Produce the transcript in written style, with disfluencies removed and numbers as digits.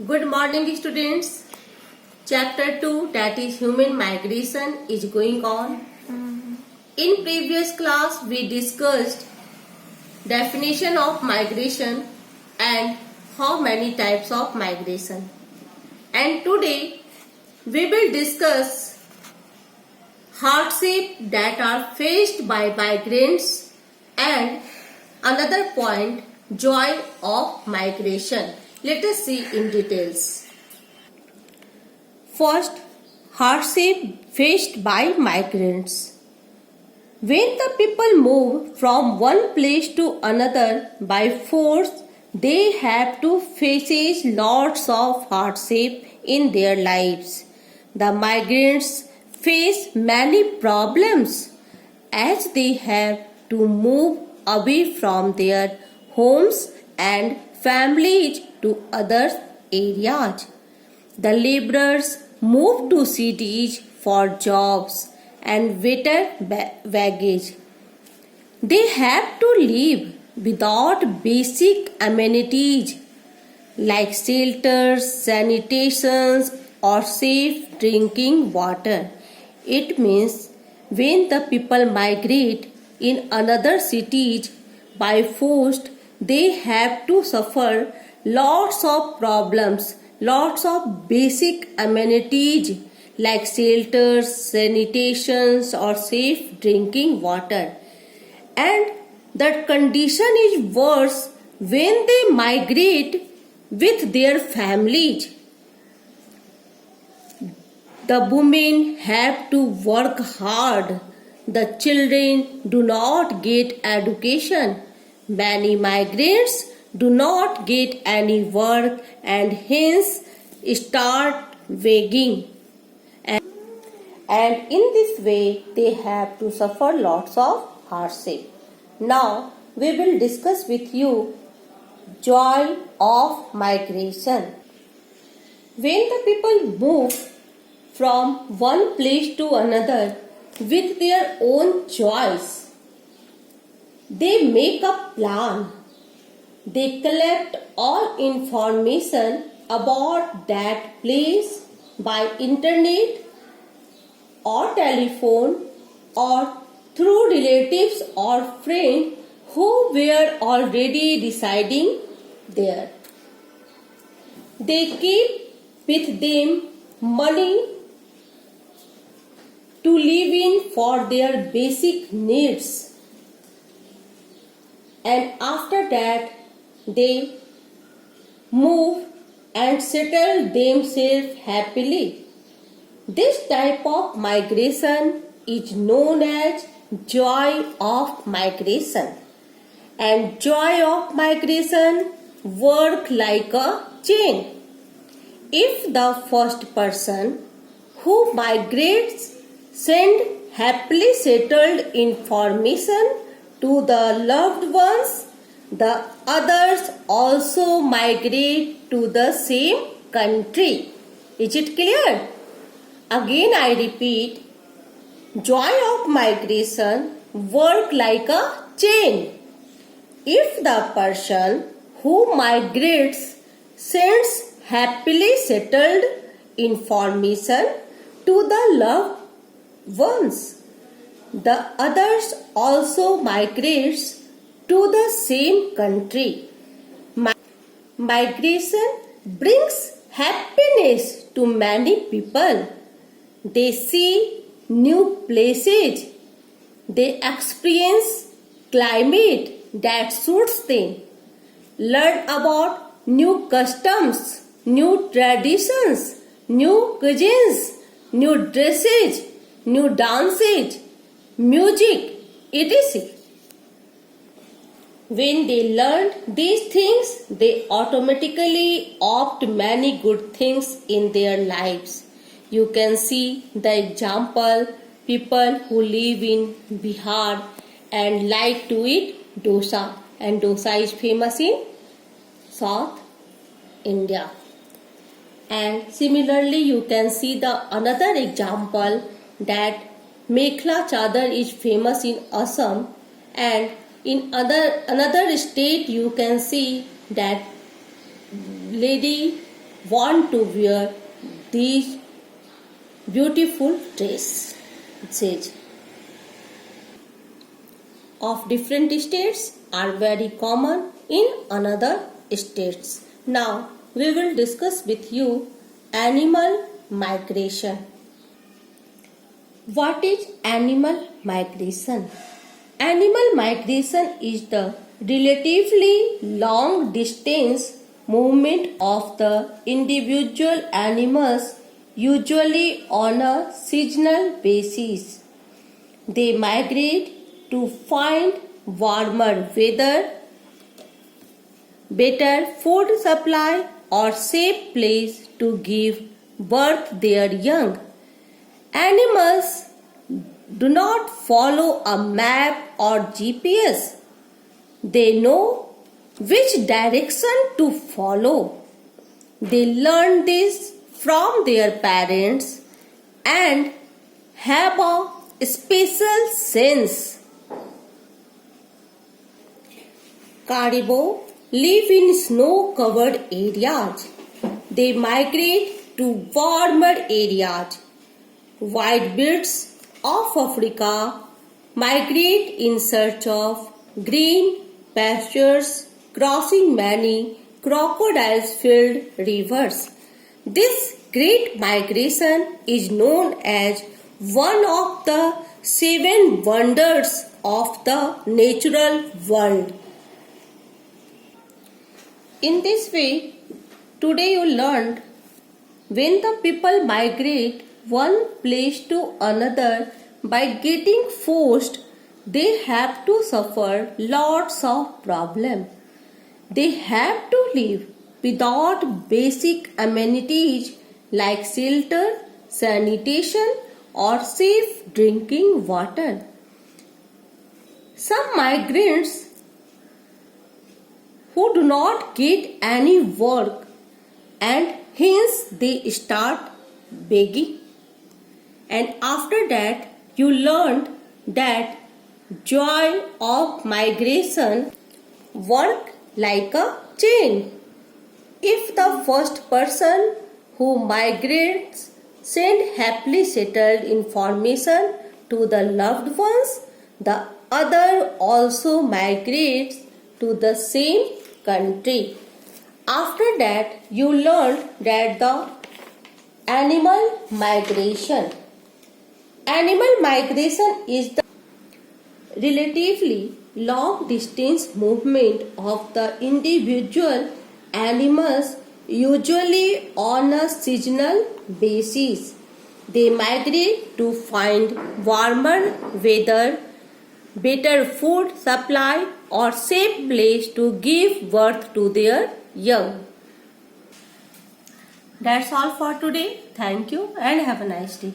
Good morning, students. Chapter 2, that is human migration, is going on. In previous class, we discussed definition of migration and how many types of migration. And today, we will discuss hardship that are faced by migrants and another point, joy of migration. Let us see in details. First, hardship faced by migrants. When the people move from one place to another by force, they have to face lots of hardship in their lives. The migrants face many problems as they have to move away from their homes and families to other areas. The laborers move to cities for jobs and better wages. They have to live without basic amenities like shelters, sanitation, or safe drinking water. It means when the people migrate in another cities by force, they have to suffer lots of problems, lots of basic amenities like shelters, sanitation, or safe drinking water. And that condition is worse when they migrate with their families. The women have to work hard. The children do not get education. Many migrants do not get any work and hence start begging. And in this way, they have to suffer lots of hardship. Now, we will discuss with you joy of migration. When the people move from one place to another with their own choice, they make a plan. They collect all information about that place by internet or telephone or through relatives or friends who were already residing there. They keep with them money to live in for their basic needs, and after that they move and settle themselves happily. This type of migration is known as joy of migration. And joy of migration work like a chain. If the first person who migrates send happily settled information to the loved ones, the others also migrate to the same country. Is it clear? Again I repeat, joy of migration work like a chain. If the person who migrates sends happily settled information to the loved ones, the others also migrates to the same country. Migration brings happiness to many people. They see new places. They experience climate that suits them. Learn about new customs, new traditions, new cuisines, new dresses, new dances, music, etc. When they learn these things, they automatically opt many good things in their lives. You can see the example, people who live in Bihar and like to eat dosa, and dosa is famous in South India. And similarly, you can see the another example that Mekhla Chadar is famous in Assam, and in another state you can see that lady want to wear these beautiful dress. It says of different states are very common in another states. Now we will discuss with you animal migration. What is animal migration? Animal migration is the relatively long distance movement of the individual animals, usually on a seasonal basis. They migrate to find warmer weather, better food supply, or safe place to give birth their young. Animals do not follow a map or GPS. They know which direction to follow. They learn this from their parents and have a special sense. Caribou live in snow-covered areas. They migrate to warmer areas. Whitebirds of Africa migrate in search of green pastures, crossing many crocodile-filled rivers. This great migration is known as one of the 7 wonders of the natural world. In this way, today you learned when the people migrate one place to another by getting forced, they have to suffer lots of problems. They have to live without basic amenities like shelter, sanitation, or safe drinking water. Some migrants who do not get any work and hence they start begging. And after that, you learned that joy of migration work like a chain. If the first person who migrates send happily settled information to the loved ones, the other also migrates to the same country. After that, you learned that the animal migration. Animal migration is the relatively long distance movement of the individual animals, usually on a seasonal basis. They migrate to find warmer weather, better food supply, or safe place to give birth to their young. That's all for today. Thank you and have a nice day.